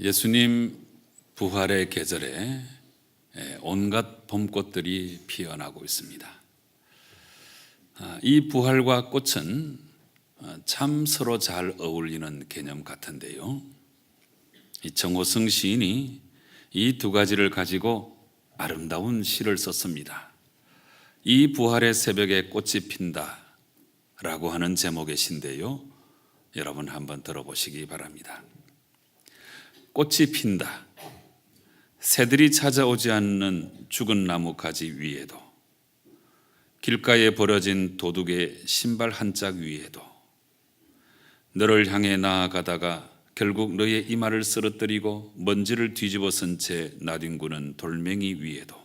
예수님 부활의 계절에 온갖 봄꽃들이 피어나고 있습니다. 이 부활과 꽃은 참 서로 잘 어울리는 개념 같은데요. 이 정호승 시인이 이 두 가지를 가지고 아름다운 시를 썼습니다. 이 부활의 새벽에 꽃이 핀다 라고 하는 제목의 시인데요. 여러분 한번 들어보시기 바랍니다. 꽃이 핀다. 새들이 찾아오지 않는 죽은 나무 가지 위에도, 길가에 버려진 도둑의 신발 한 짝 위에도, 너를 향해 나아가다가 결국 너의 이마를 쓰러뜨리고 먼지를 뒤집어 쓴 채 나뒹구는 돌멩이 위에도,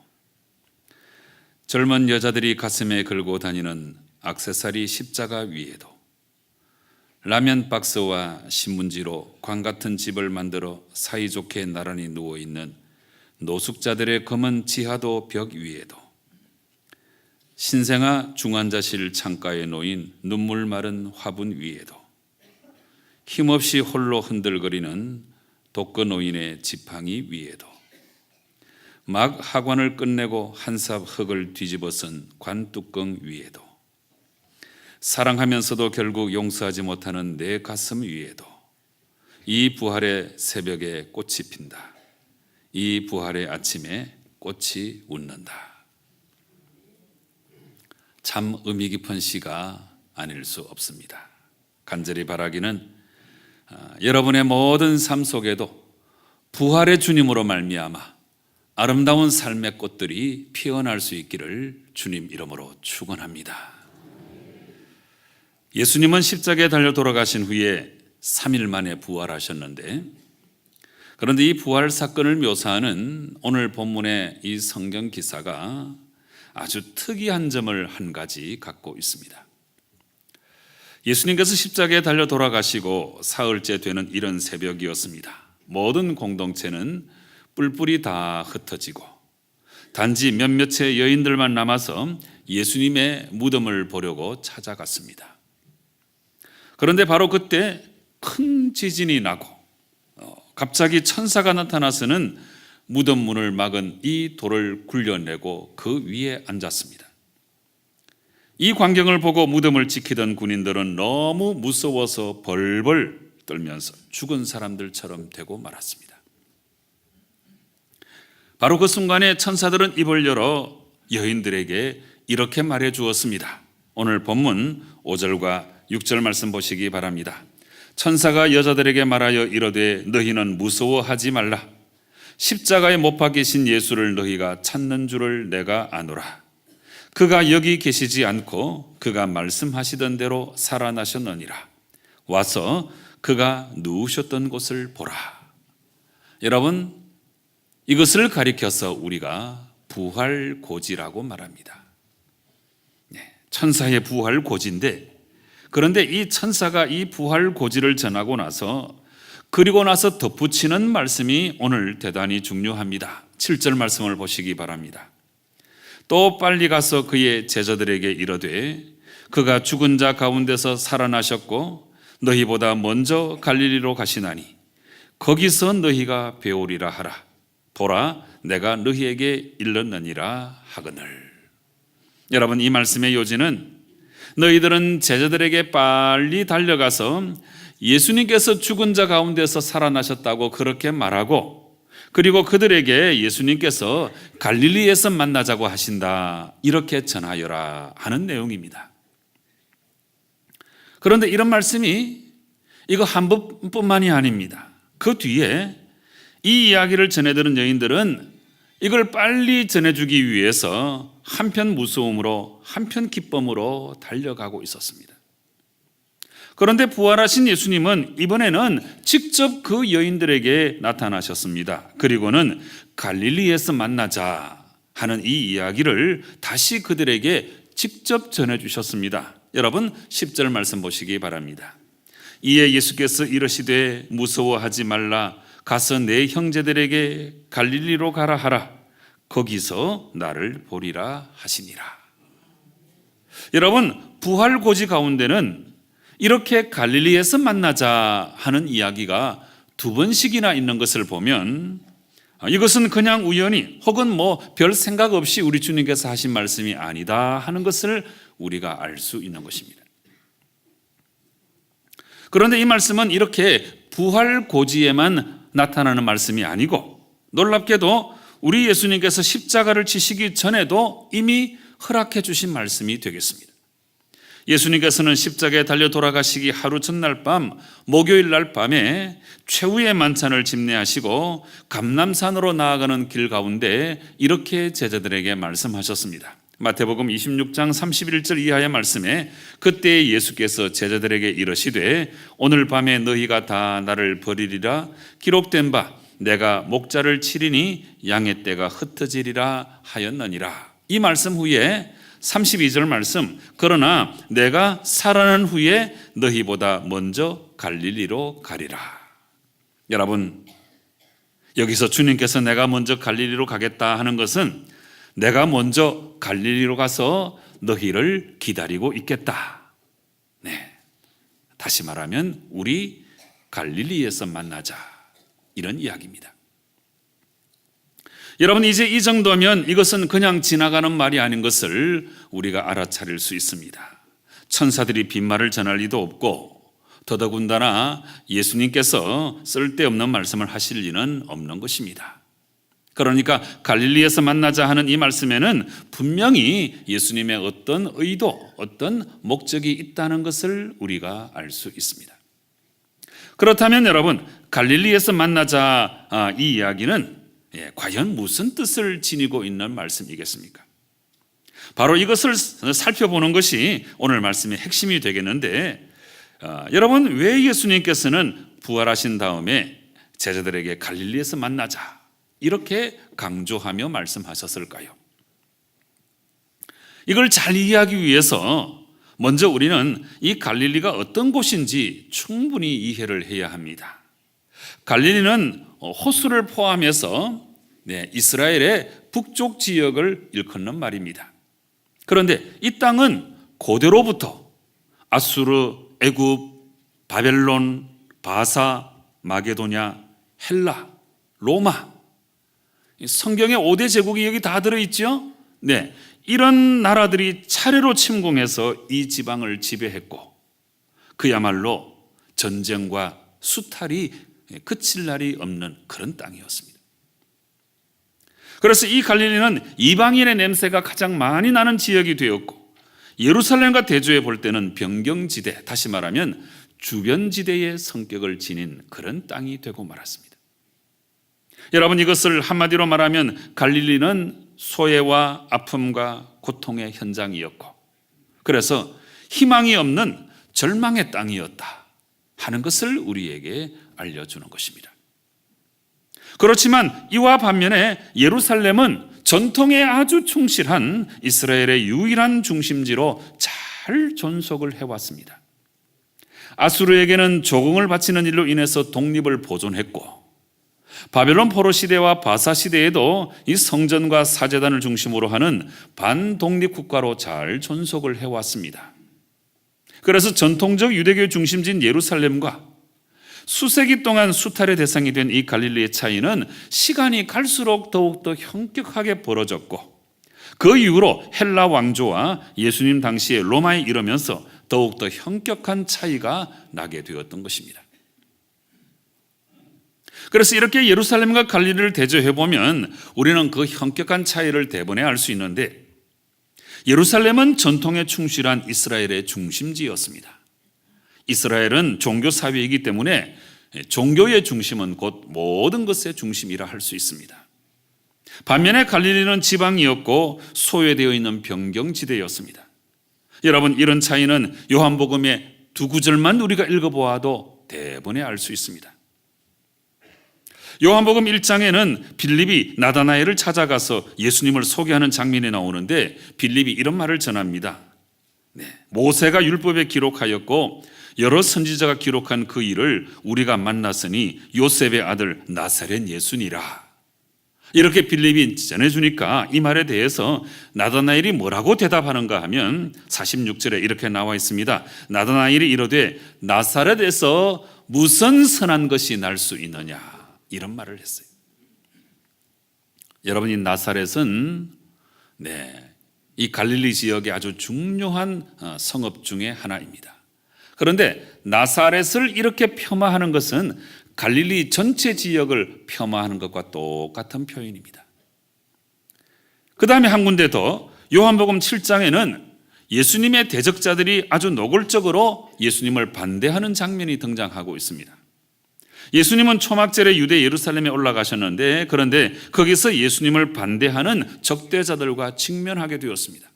젊은 여자들이 가슴에 걸고 다니는 액세서리 십자가 위에도, 라면 박스와 신문지로 광 같은 집을 만들어 사이좋게 나란히 누워있는 노숙자들의 검은 지하도 벽 위에도, 신생아 중환자실 창가에 놓인 눈물 마른 화분 위에도, 힘없이 홀로 흔들거리는 독거노인의 지팡이 위에도, 막 하관을 끝내고 한 삽 흙을 뒤집어 쓴 관뚜껑 위에도, 사랑하면서도 결국 용서하지 못하는 내 가슴 위에도 이 부활의 새벽에 꽃이 핀다. 이 부활의 아침에 꽃이 웃는다. 참 의미 깊은 시가 아닐 수 없습니다. 간절히 바라기는 여러분의 모든 삶 속에도 부활의 주님으로 말미암아 아름다운 삶의 꽃들이 피어날 수 있기를 주님 이름으로 축원합니다. 예수님은 십자가에 달려 돌아가신 후에 3일 만에 부활하셨는데, 그런데 이 부활 사건을 묘사하는 오늘 본문의 이 성경 기사가 아주 특이한 점을 한 가지 갖고 있습니다. 예수님께서 십자가에 달려 돌아가시고 사흘째 되는 이런 새벽이었습니다. 모든 공동체는 뿔뿔이 다 흩어지고 단지 몇몇의 여인들만 남아서 예수님의 무덤을 보려고 찾아갔습니다. 그런데 바로 그때 큰 지진이 나고 갑자기 천사가 나타나서는 무덤 문을 막은 이 돌을 굴려내고 그 위에 앉았습니다. 이 광경을 보고 무덤을 지키던 군인들은 너무 무서워서 벌벌 떨면서 죽은 사람들처럼 되고 말았습니다. 바로 그 순간에 천사들은 입을 열어 여인들에게 이렇게 말해 주었습니다. 오늘 본문 5절과 6절 말씀 보시기 바랍니다. 천사가 여자들에게 말하여 이르되 너희는 무서워하지 말라. 십자가에 못 박히신 예수를 너희가 찾는 줄을 내가 아노라. 그가 여기 계시지 않고 그가 말씀하시던 대로 살아나셨느니라. 와서 그가 누우셨던 곳을 보라. 여러분, 이것을 가리켜서 우리가 부활고지라고 말합니다. 천사의 부활고지인데, 그런데 이 천사가 이 부활고지를 전하고 나서 그리고 나서 덧붙이는 말씀이 오늘 대단히 중요합니다. 7절 말씀을 보시기 바랍니다. 또 빨리 가서 그의 제자들에게 이르되 그가 죽은 자 가운데서 살아나셨고 너희보다 먼저 갈릴리로 가시나니 거기서 너희가 배우리라 하라. 보라, 내가 너희에게 일렀느니라 하거늘. 여러분, 이 말씀의 요지는 너희들은 제자들에게 빨리 달려가서 예수님께서 죽은 자 가운데서 살아나셨다고 그렇게 말하고, 그리고 그들에게 예수님께서 갈릴리에서 만나자고 하신다 이렇게 전하여라 하는 내용입니다. 그런데 이런 말씀이 이거 한 번뿐만이 아닙니다. 그 뒤에 이 이야기를 전해들은 여인들은 이걸 빨리 전해주기 위해서 한편 무서움으로 한편 기쁨으로 달려가고 있었습니다. 그런데 부활하신 예수님은 이번에는 직접 그 여인들에게 나타나셨습니다. 그리고는 갈릴리에서 만나자 하는 이 이야기를 다시 그들에게 직접 전해주셨습니다. 여러분 10절 말씀 보시기 바랍니다. 이에 예수께서 이르시되 무서워하지 말라. 가서 내 형제들에게 갈릴리로 가라 하라. 거기서 나를 보리라 하시니라. 여러분, 부활고지 가운데는 이렇게 갈릴리에서 만나자 하는 이야기가 두 번씩이나 있는 것을 보면 이것은 그냥 우연히 혹은 별 생각 없이 우리 주님께서 하신 말씀이 아니다 하는 것을 우리가 알 수 있는 것입니다. 그런데 이 말씀은 이렇게 부활고지에만 나타나는 말씀이 아니고 놀랍게도 우리 예수님께서 십자가를 지시기 전에도 이미 허락해 주신 말씀이 되겠습니다. 예수님께서는 십자가에 달려 돌아가시기 하루 전날 밤 목요일 날 밤에 최후의 만찬을 집례하시고 감람산으로 나아가는 길 가운데 이렇게 제자들에게 말씀하셨습니다. 마태복음 26장 31절 이하의 말씀에 그때 예수께서 제자들에게 이르시되 오늘 밤에 너희가 다 나를 버리리라 기록된 바 내가 목자를 치리니 양의 떼가 흩어지리라 하였느니라. 이 말씀 후에 32절 말씀 그러나 내가 살아난 후에 너희보다 먼저 갈릴리로 가리라. 여러분 여기서 주님께서 내가 먼저 갈릴리로 가겠다 하는 것은 내가 먼저 갈릴리로 가서 너희를 기다리고 있겠다. 네. 다시 말하면 우리 갈릴리에서 만나자 이런 이야기입니다. 여러분 이제 이 정도면 이것은 그냥 지나가는 말이 아닌 것을 우리가 알아차릴 수 있습니다. 천사들이 빈말을 전할 리도 없고 더더군다나 예수님께서 쓸데없는 말씀을 하실 리는 없는 것입니다. 그러니까 갈릴리에서 만나자 하는 이 말씀에는 분명히 예수님의 어떤 의도, 어떤 목적이 있다는 것을 우리가 알 수 있습니다. 그렇다면 여러분 갈릴리에서 만나자 이 이야기는 과연 무슨 뜻을 지니고 있는 말씀이겠습니까? 바로 이것을 살펴보는 것이 오늘 말씀의 핵심이 되겠는데 여러분 왜 예수님께서는 부활하신 다음에 제자들에게 갈릴리에서 만나자 이렇게 강조하며 말씀하셨을까요? 이걸 잘 이해하기 위해서 먼저 우리는 이 갈릴리가 어떤 곳인지 충분히 이해를 해야 합니다. 갈릴리는 호수를 포함해서 이스라엘의 북쪽 지역을 일컫는 말입니다. 그런데 이 땅은 고대로부터 아수르, 애굽, 바벨론, 바사, 마게도냐, 헬라, 로마 성경의 5대 제국이 여기 다 들어있죠? 네, 이런 나라들이 차례로 침공해서 이 지방을 지배했고 그야말로 전쟁과 수탈이 그칠 날이 없는 그런 땅이었습니다. 그래서 이 갈릴리는 이방인의 냄새가 가장 많이 나는 지역이 되었고 예루살렘과 대조해 볼 때는 변경지대, 다시 말하면 주변지대의 성격을 지닌 그런 땅이 되고 말았습니다. 여러분 이것을 한마디로 말하면 갈릴리는 소외와 아픔과 고통의 현장이었고 그래서 희망이 없는 절망의 땅이었다 하는 것을 우리에게 알려주는 것입니다. 그렇지만 이와 반면에 예루살렘은 전통에 아주 충실한 이스라엘의 유일한 중심지로 잘 존속을 해왔습니다. 아수르에게는 조공을 바치는 일로 인해서 독립을 보존했고 바벨론 포로 시대와 바사 시대에도 이 성전과 사제단을 중심으로 하는 반독립 국가로 잘 존속을 해왔습니다. 그래서 전통적 유대교의 중심지인 예루살렘과 수세기 동안 수탈의 대상이 된 이 갈릴리의 차이는 시간이 갈수록 더욱더 현격하게 벌어졌고 그 이후로 헬라 왕조와 예수님 당시에 로마에 이르면서 더욱더 현격한 차이가 나게 되었던 것입니다. 그래서 이렇게 예루살렘과 갈릴리를 대조해 보면 우리는 그 현격한 차이를 대번에 알 수 있는데 예루살렘은 전통에 충실한 이스라엘의 중심지였습니다. 이스라엘은 종교 사회이기 때문에 종교의 중심은 곧 모든 것의 중심이라 할 수 있습니다. 반면에 갈릴리는 지방이었고 소외되어 있는 변경지대였습니다. 여러분 이런 차이는 요한복음의 두 구절만 우리가 읽어보아도 대번에 알 수 있습니다. 요한복음 1장에는 빌립이 나다나엘을 찾아가서 예수님을 소개하는 장면이 나오는데 빌립이 이런 말을 전합니다. 모세가 율법에 기록하였고 여러 선지자가 기록한 그 일을 우리가 만났으니 요셉의 아들 나사렛 예수니라. 이렇게 빌립이 전해주니까 이 말에 대해서 나다나엘이 뭐라고 대답하는가 하면 46절에 이렇게 나와 있습니다. 나다나엘이 이르되 나사렛에서 무슨 선한 것이 날 수 있느냐, 이런 말을 했어요. 여러분, 이 나사렛은 이 갈릴리 지역의 아주 중요한 성읍 중에 하나입니다. 그런데 나사렛을 이렇게 폄하하는 것은 갈릴리 전체 지역을 폄하하는 것과 똑같은 표현입니다. 그 다음에 한 군데 더, 요한복음 7장에는 예수님의 대적자들이 아주 노골적으로 예수님을 반대하는 장면이 등장하고 있습니다. 예수님은 초막절에 유대 예루살렘에 올라가셨는데, 그런데 거기서 예수님을 반대하는 적대자들과 직면하게 되었습니다.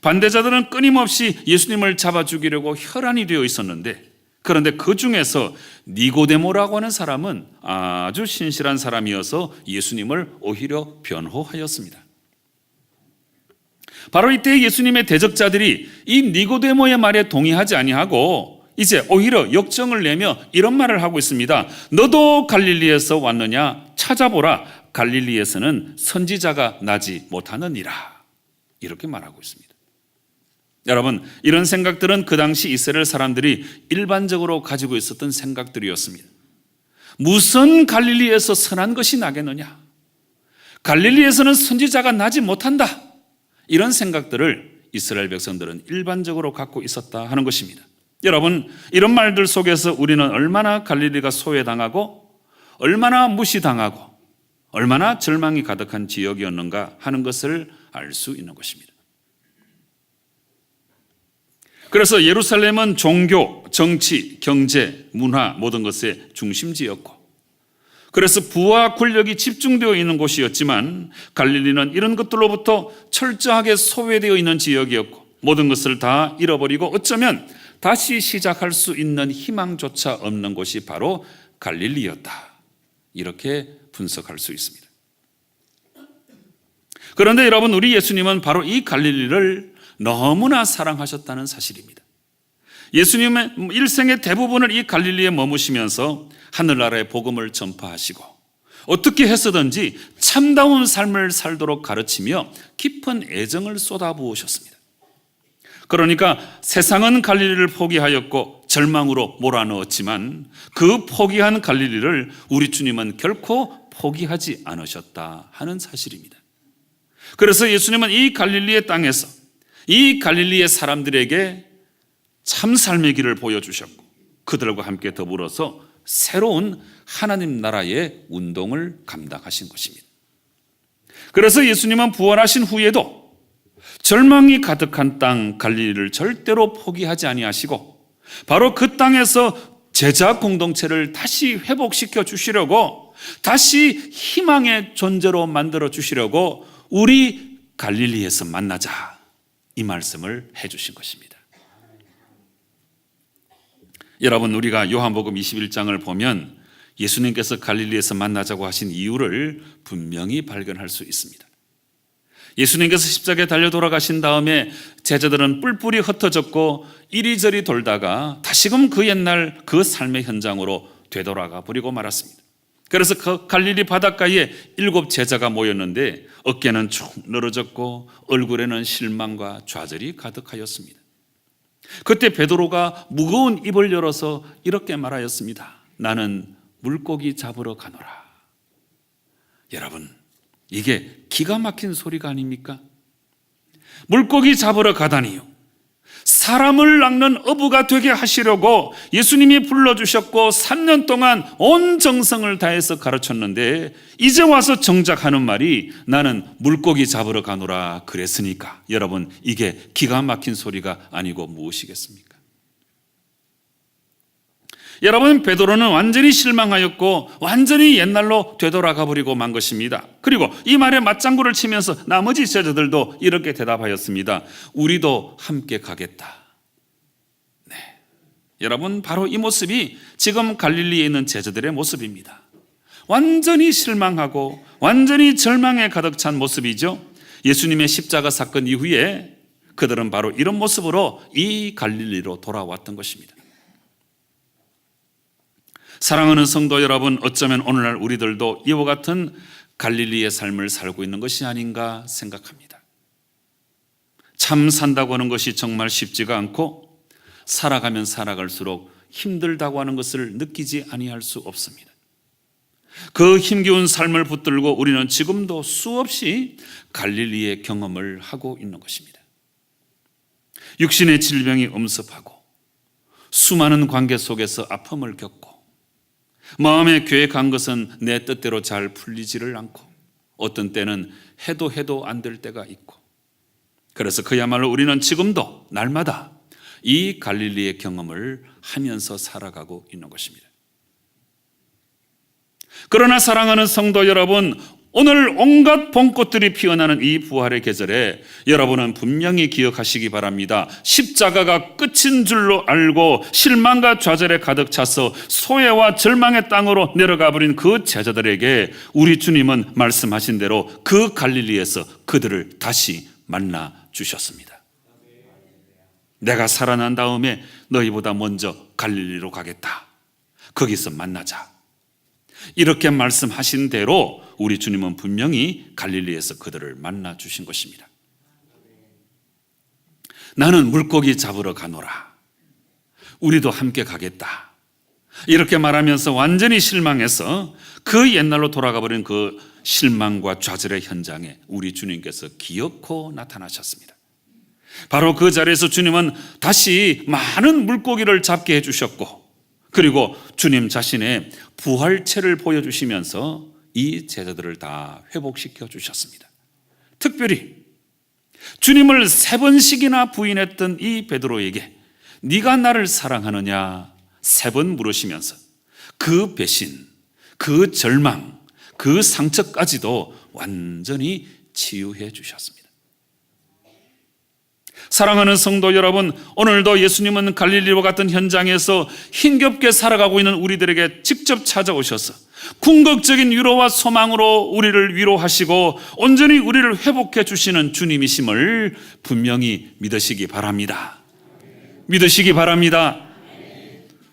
반대자들은 끊임없이 예수님을 잡아 죽이려고 혈안이 되어 있었는데, 그런데 그 중에서 니고데모라고 하는 사람은 아주 신실한 사람이어서 예수님을 오히려 변호하였습니다. 바로 이때 예수님의 대적자들이 이 니고데모의 말에 동의하지 아니하고 이제 오히려 역정을 내며 이런 말을 하고 있습니다. 너도 갈릴리에서 왔느냐? 찾아보라. 갈릴리에서는 선지자가 나지 못하느니라. 이렇게 말하고 있습니다. 여러분, 이런 생각들은 그 당시 이스라엘 사람들이 일반적으로 가지고 있었던 생각들이었습니다. 무슨 갈릴리에서 선한 것이 나겠느냐? 갈릴리에서는 선지자가 나지 못한다. 이런 생각들을 이스라엘 백성들은 일반적으로 갖고 있었다 하는 것입니다. 여러분, 이런 말들 속에서 우리는 얼마나 갈릴리가 소외당하고 얼마나 무시당하고 얼마나 절망이 가득한 지역이었는가 하는 것을 알 수 있는 것입니다. 그래서 예루살렘은 종교, 정치, 경제, 문화 모든 것의 중심지였고, 그래서 부와 권력이 집중되어 있는 곳이었지만 갈릴리는 이런 것들로부터 철저하게 소외되어 있는 지역이었고, 모든 것을 다 잃어버리고 어쩌면 다시 시작할 수 있는 희망조차 없는 곳이 바로 갈릴리였다. 이렇게 분석할 수 있습니다. 그런데 여러분, 우리 예수님은 바로 이 갈릴리를 너무나 사랑하셨다는 사실입니다. 예수님의 일생의 대부분을 이 갈릴리에 머무시면서 하늘나라의 복음을 전파하시고 어떻게 해서든지 참다운 삶을 살도록 가르치며 깊은 애정을 쏟아부으셨습니다. 그러니까 세상은 갈릴리를 포기하였고 절망으로 몰아넣었지만 그 포기한 갈릴리를 우리 주님은 결코 포기하지 않으셨다 하는 사실입니다. 그래서 예수님은 이 갈릴리의 땅에서 이 갈릴리의 사람들에게 참 삶의 길을 보여주셨고, 그들과 함께 더불어서 새로운 하나님 나라의 운동을 감당하신 것입니다. 그래서 예수님은 부활하신 후에도 절망이 가득한 땅 갈릴리를 절대로 포기하지 아니하시고, 바로 그 땅에서 제자 공동체를 다시 회복시켜 주시려고, 다시 희망의 존재로 만들어 주시려고 우리 갈릴리에서 만나자, 이 말씀을 해주신 것입니다. 여러분, 우리가 요한복음 21장을 보면 예수님께서 갈릴리에서 만나자고 하신 이유를 분명히 발견할 수 있습니다. 예수님께서 십자가에 달려 돌아가신 다음에 제자들은 뿔뿔이 흩어졌고 이리저리 돌다가 다시금 그 옛날 그 삶의 현장으로 되돌아가 버리고 말았습니다. 그래서 그 갈릴리 바닷가에 7 제자가 모였는데 어깨는 축 늘어졌고 얼굴에는 실망과 좌절이 가득하였습니다. 그때 베드로가 무거운 입을 열어서 이렇게 말하였습니다. 나는 물고기 잡으러 가노라. 여러분, 이게 기가 막힌 소리가 아닙니까? 물고기 잡으러 가다니요, 사람을 낚는 어부가 되게 하시려고 예수님이 불러주셨고 3년 동안 온 정성을 다해서 가르쳤는데 이제 와서 정작 하는 말이 나는 물고기 잡으러 가노라 그랬으니까, 여러분, 이게 기가 막힌 소리가 아니고 무엇이겠습니까? 여러분, 베드로는 완전히 실망하였고 완전히 옛날로 되돌아가 버리고 만 것입니다. 그리고 이 말에 맞장구를 치면서 나머지 제자들도 이렇게 대답하였습니다. 우리도 함께 가겠다. 네, 여러분, 바로 이 모습이 지금 갈릴리에 있는 제자들의 모습입니다. 완전히 실망하고 완전히 절망에 가득 찬 모습이죠. 예수님의 십자가 사건 이후에 그들은 바로 이런 모습으로 이 갈릴리로 돌아왔던 것입니다. 사랑하는 성도 여러분, 어쩌면 오늘날 우리들도 이와 같은 갈릴리의 삶을 살고 있는 것이 아닌가 생각합니다. 참 산다고 하는 것이 정말 쉽지가 않고 살아가면 살아갈수록 힘들다고 하는 것을 느끼지 아니할 수 없습니다. 그 힘겨운 삶을 붙들고 우리는 지금도 수없이 갈릴리의 경험을 하고 있는 것입니다. 육신의 질병이 엄습하고 수많은 관계 속에서 아픔을 겪고 마음에 계획한 것은 내 뜻대로 잘 풀리지를 않고 어떤 때는 해도 안 될 때가 있고, 그래서 그야말로 우리는 지금도 날마다 이 갈릴리의 경험을 하면서 살아가고 있는 것입니다. 그러나 사랑하는 성도 여러분, 오늘 온갖 봄꽃들이 피어나는 이 부활의 계절에 여러분은 분명히 기억하시기 바랍니다. 십자가가 끝인 줄로 알고 실망과 좌절에 가득 차서 소외와 절망의 땅으로 내려가 버린 그 제자들에게 우리 주님은 말씀하신 대로 그 갈릴리에서 그들을 다시 만나 주셨습니다. 내가 살아난 다음에 너희보다 먼저 갈릴리로 가겠다. 거기서 만나자. 이렇게 말씀하신 대로 우리 주님은 분명히 갈릴리에서 그들을 만나 주신 것입니다. 나는 물고기 잡으러 가노라. 우리도 함께 가겠다. 이렇게 말하면서 완전히 실망해서 그 옛날로 돌아가 버린 그 실망과 좌절의 현장에 우리 주님께서 기어코 나타나셨습니다. 바로 그 자리에서 주님은 다시 많은 물고기를 잡게 해주셨고, 그리고 주님 자신의 부활체를 보여주시면서 이 제자들을 다 회복시켜 주셨습니다. 특별히 주님을 3번씩이나 부인했던 이 베드로에게 네가 나를 사랑하느냐 3번 물으시면서 그 배신, 그 절망, 그 상처까지도 완전히 치유해 주셨습니다. 사랑하는 성도 여러분, 오늘도 예수님은 갈릴리와 같은 현장에서 힘겹게 살아가고 있는 우리들에게 직접 찾아오셔서 궁극적인 위로와 소망으로 우리를 위로하시고 온전히 우리를 회복해 주시는 주님이심을 분명히 믿으시기 바랍니다. 믿으시기 바랍니다.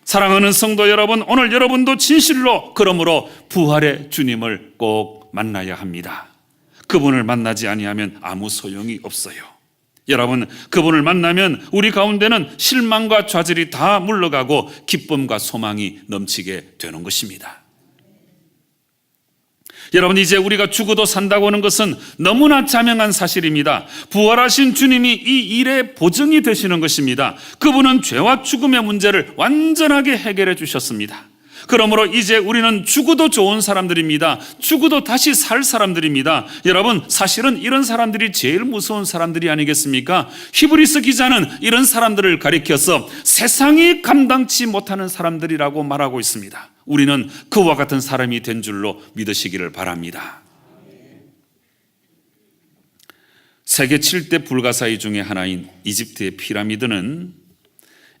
사랑하는 성도 여러분, 오늘 여러분도 진실로 그러므로 부활의 주님을 꼭 만나야 합니다. 그분을 만나지 아니하면 아무 소용이 없어요. 여러분, 그분을 만나면 우리 가운데는 실망과 좌절이 다 물러가고 기쁨과 소망이 넘치게 되는 것입니다. 여러분, 이제 우리가 죽어도 산다고 하는 것은 너무나 자명한 사실입니다. 부활하신 주님이 이 일의 보증이 되시는 것입니다. 그분은 죄와 죽음의 문제를 완전하게 해결해 주셨습니다. 그러므로 이제 우리는 죽어도 좋은 사람들입니다. 죽어도 다시 살 사람들입니다. 여러분, 사실은 이런 사람들이 제일 무서운 사람들이 아니겠습니까? 히브리서 기자는 이런 사람들을 가리켜서 세상이 감당치 못하는 사람들이라고 말하고 있습니다. 우리는 그와 같은 사람이 된 줄로 믿으시기를 바랍니다. 세계 7대 불가사의 중에 하나인 이집트의 피라미드는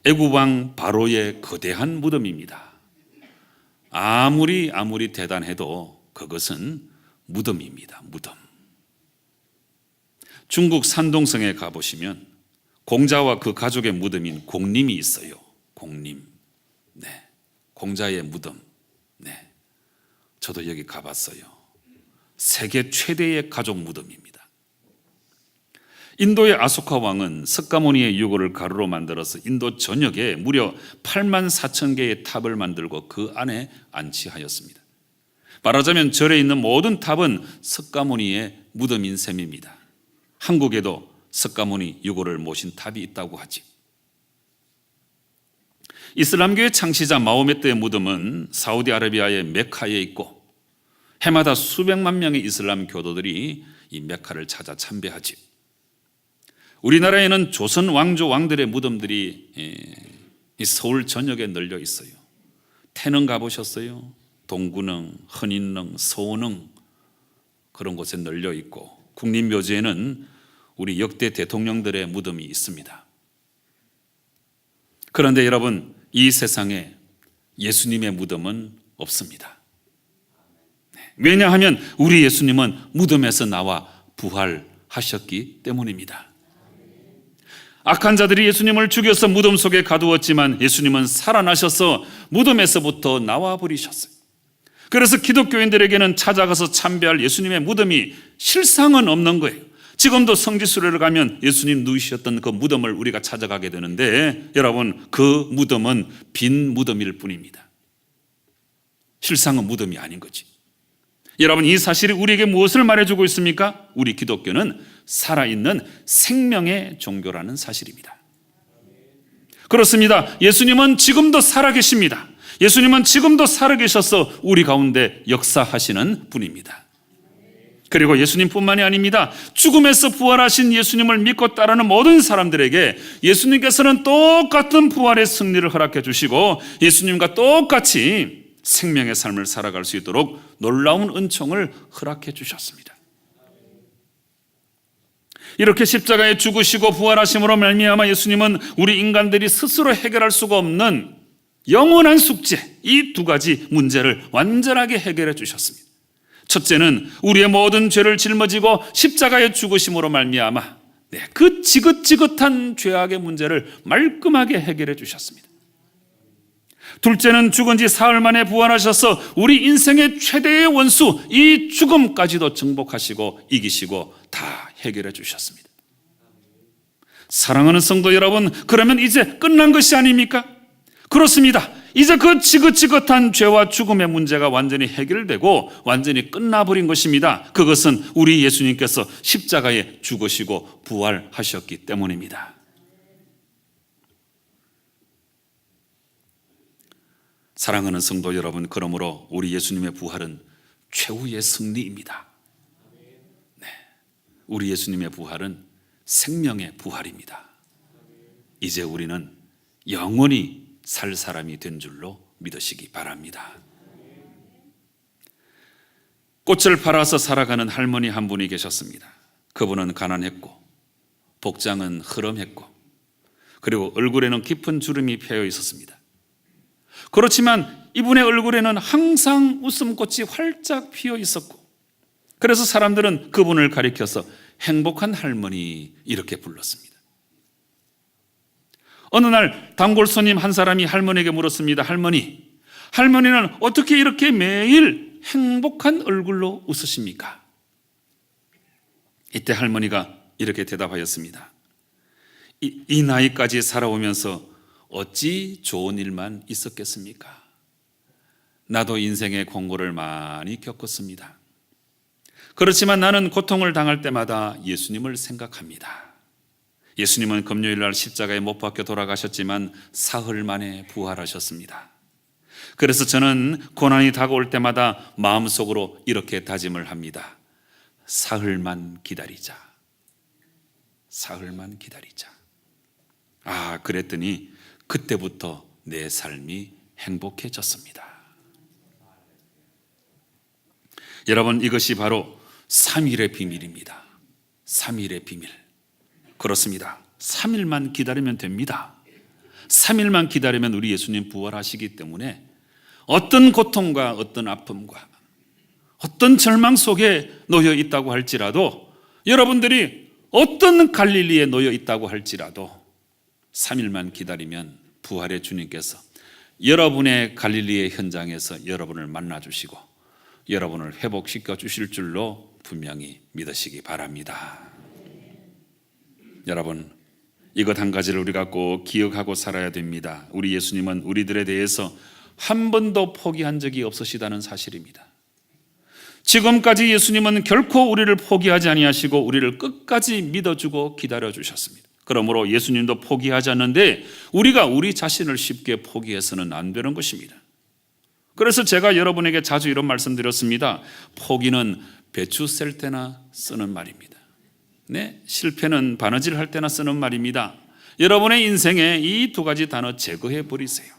애국왕 바로의 거대한 무덤입니다. 아무리 대단해도 그것은 무덤입니다. 무덤. 중국 산동성에 가보시면 공자와 그 가족의 무덤인 공림이 있어요. 공림. 네. 공자의 무덤. 네. 저도 여기 가봤어요. 세계 최대의 가족 무덤입니다. 인도의 아소카 왕은 석가모니의 유골을 가루로 만들어서 인도 전역에 무려 8만 4천 개의 탑을 만들고 그 안에 안치하였습니다. 말하자면 절에 있는 모든 탑은 석가모니의 무덤인 셈입니다. 한국에도 석가모니 유골을 모신 탑이 있다고 하지. 이슬람교의 창시자 마호메트의 무덤은 사우디아라비아의 메카에 있고 해마다 수백만 명의 이슬람 교도들이 이 메카를 찾아 참배하지. 우리나라에는 조선 왕조 왕들의 무덤들이 서울 전역에 널려 있어요. 태릉 가보셨어요? 동구릉, 헌인릉, 서원릉 그런 곳에 널려 있고 국립묘지에는 우리 역대 대통령들의 무덤이 있습니다. 그런데 여러분, 이 세상에 예수님의 무덤은 없습니다. 왜냐하면 우리 예수님은 무덤에서 나와 부활하셨기 때문입니다. 악한 자들이 예수님을 죽여서 무덤 속에 가두었지만 예수님은 살아나셔서 무덤에서부터 나와 버리셨어요. 그래서 기독교인들에게는 찾아가서 참배할 예수님의 무덤이 실상은 없는 거예요. 지금도 성지순례를 가면 예수님 누이셨던 그 무덤을 우리가 찾아가게 되는데 여러분, 그 무덤은 빈 무덤일 뿐입니다. 실상은 무덤이 아닌 거지. 여러분, 이 사실이 우리에게 무엇을 말해주고 있습니까? 우리 기독교는 살아있는 생명의 종교라는 사실입니다. 그렇습니다. 예수님은 지금도 살아계십니다. 예수님은 지금도 살아계셔서 우리 가운데 역사하시는 분입니다. 그리고 예수님뿐만이 아닙니다. 죽음에서 부활하신 예수님을 믿고 따르는 모든 사람들에게 예수님께서는 똑같은 부활의 승리를 허락해 주시고 예수님과 똑같이 생명의 삶을 살아갈 수 있도록 놀라운 은총을 허락해 주셨습니다. 이렇게 십자가에 죽으시고 부활하심으로 말미암아 예수님은 우리 인간들이 스스로 해결할 수가 없는 영원한 숙제, 이 두 가지 문제를 완전하게 해결해 주셨습니다. 첫째는 우리의 모든 죄를 짊어지고 십자가에 죽으심으로 말미암아 그 지긋지긋한 죄악의 문제를 말끔하게 해결해 주셨습니다. 둘째는 죽은 지 사흘 만에 부활하셔서 우리 인생의 최대의 원수, 이 죽음까지도 정복하시고 이기시고 다 해결해 주셨습니다. 사랑하는 성도 여러분, 그러면 이제 끝난 것이 아닙니까? 그렇습니다. 이제 그 지긋지긋한 죄와 죽음의 문제가 완전히 해결되고 완전히 끝나버린 것입니다. 그것은 우리 예수님께서 십자가에 죽으시고 부활하셨기 때문입니다. 사랑하는 성도 여러분, 그러므로 우리 예수님의 부활은 최후의 승리입니다. 네, 우리 예수님의 부활은 생명의 부활입니다. 이제 우리는 영원히 살 사람이 된 줄로 믿으시기 바랍니다. 꽃을 팔아서 살아가는 할머니 한 분이 계셨습니다. 그분은 가난했고 복장은 흐름했고 그리고 얼굴에는 깊은 주름이 패여 있었습니다. 그렇지만 이분의 얼굴에는 항상 웃음꽃이 활짝 피어 있었고 그래서 사람들은 그분을 가리켜서 행복한 할머니 이렇게 불렀습니다. 어느 날 단골 손님 한 사람이 할머니에게 물었습니다. 할머니는 어떻게 이렇게 매일 행복한 얼굴로 웃으십니까? 이때 할머니가 이렇게 대답하였습니다. 이 나이까지 살아오면서 어찌 좋은 일만 있었겠습니까? 나도 인생의 공고를 많이 겪었습니다. 그렇지만 나는 고통을 당할 때마다 예수님을 생각합니다. 예수님은 금요일날 십자가에 못 박혀 돌아가셨지만 사흘 만에 부활하셨습니다. 그래서 저는 고난이 다가올 때마다 마음속으로 이렇게 다짐을 합니다. 사흘만 기다리자. 사흘만 기다리자. 그랬더니 그때부터 내 삶이 행복해졌습니다. 여러분, 이것이 바로 3일의 비밀입니다. 3일의 비밀. 그렇습니다. 3일만 기다리면 됩니다. 3일만 기다리면 우리 예수님 부활하시기 때문에 어떤 고통과 어떤 아픔과 어떤 절망 속에 놓여 있다고 할지라도 여러분들이 어떤 갈릴리에 놓여 있다고 할지라도 3일만 기다리면 부활의 주님께서 여러분의 갈릴리의 현장에서 여러분을 만나주시고 여러분을 회복시켜 주실 줄로 분명히 믿으시기 바랍니다. 여러분, 이것 한 가지를 우리가 꼭 기억하고 살아야 됩니다. 우리 예수님은 우리들에 대해서 한 번도 포기한 적이 없으시다는 사실입니다. 지금까지 예수님은 결코 우리를 포기하지 아니하시고 우리를 끝까지 믿어주고 기다려주셨습니다. 그러므로 예수님도 포기하지 않는데 우리가 우리 자신을 쉽게 포기해서는 안 되는 것입니다. 그래서 제가 여러분에게 자주 이런 말씀 드렸습니다. 포기는 배추 셀 때나 쓰는 말입니다. 네, 실패는 바느질 할 때나 쓰는 말입니다. 여러분의 인생에 이 두 가지 단어 제거해 버리세요.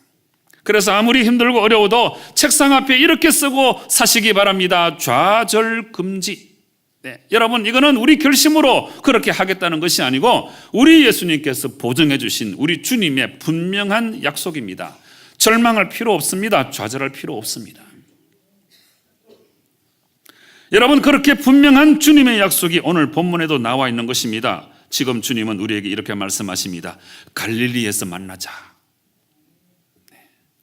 그래서 아무리 힘들고 어려워도 책상 앞에 이렇게 쓰고 사시기 바랍니다. 좌절금지. 네, 여러분, 이거는 우리 결심으로 그렇게 하겠다는 것이 아니고 우리 예수님께서 보증해 주신 우리 주님의 분명한 약속입니다. 절망할 필요 없습니다. 좌절할 필요 없습니다. 여러분, 그렇게 분명한 주님의 약속이 오늘 본문에도 나와 있는 것입니다. 지금 주님은 우리에게 이렇게 말씀하십니다. 갈릴리에서 만나자.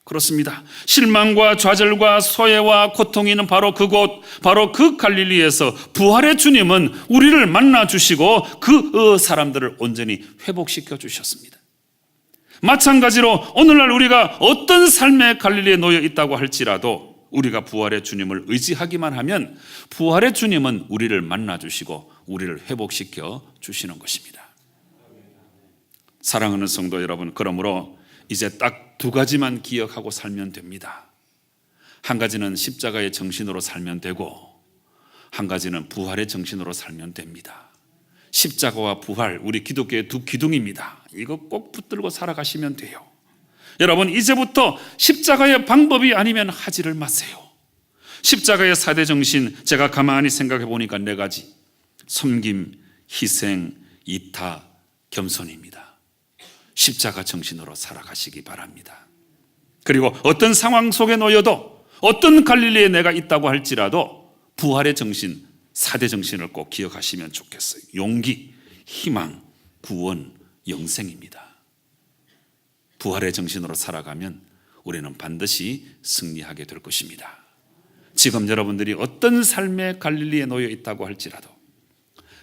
그렇습니다. 실망과 좌절과 소외와 고통이 있는 바로 그곳, 바로 그 갈릴리에서 부활의 주님은 우리를 만나 주시고 그 사람들을 온전히 회복시켜 주셨습니다. 마찬가지로 오늘날 우리가 어떤 삶의 갈릴리에 놓여 있다고 할지라도 우리가 부활의 주님을 의지하기만 하면 부활의 주님은 우리를 만나 주시고 우리를 회복시켜 주시는 것입니다. 사랑하는 성도 여러분, 그러므로 이제 딱 두 가지만 기억하고 살면 됩니다. 한 가지는 십자가의 정신으로 살면 되고 한 가지는 부활의 정신으로 살면 됩니다. 십자가와 부활, 우리 기독교의 두 기둥입니다. 이거 꼭 붙들고 살아가시면 돼요. 여러분, 이제부터 십자가의 방법이 아니면 하지를 마세요. 십자가의 4대 정신, 제가 가만히 생각해 보니까 4가지. 섬김, 희생, 이타, 겸손입니다. 십자가 정신으로 살아가시기 바랍니다. 그리고 어떤 상황 속에 놓여도 어떤 갈릴리에 내가 있다고 할지라도 부활의 정신, 4대 정신을 꼭 기억하시면 좋겠어요. 용기, 희망, 구원, 영생입니다. 부활의 정신으로 살아가면 우리는 반드시 승리하게 될 것입니다. 지금 여러분들이 어떤 삶의 갈릴리에 놓여 있다고 할지라도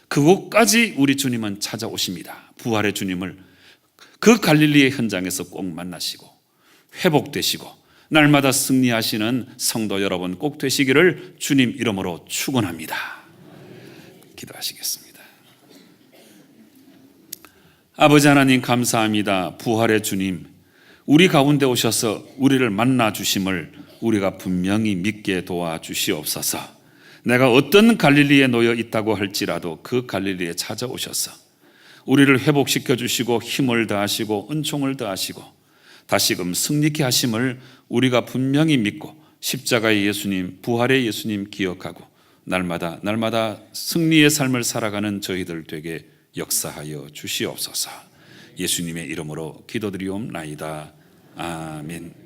그곳까지 우리 주님은 찾아오십니다. 부활의 주님을 그 갈릴리의 현장에서 꼭 만나시고 회복되시고 날마다 승리하시는 성도 여러분 꼭 되시기를 주님 이름으로 축원합니다. 기도하시겠습니다. 아버지 하나님, 감사합니다. 부활의 주님, 우리 가운데 오셔서 우리를 만나 주심을 우리가 분명히 믿게 도와주시옵소서. 내가 어떤 갈릴리에 놓여 있다고 할지라도 그 갈릴리에 찾아오셔서 우리를 회복시켜 주시고 힘을 더하시고 은총을 더하시고 다시금 승리케 하심을 우리가 분명히 믿고 십자가의 예수님, 부활의 예수님 기억하고 날마다 승리의 삶을 살아가는 저희들 되게 역사하여 주시옵소서. 예수님의 이름으로 기도드리옵나이다. 아멘.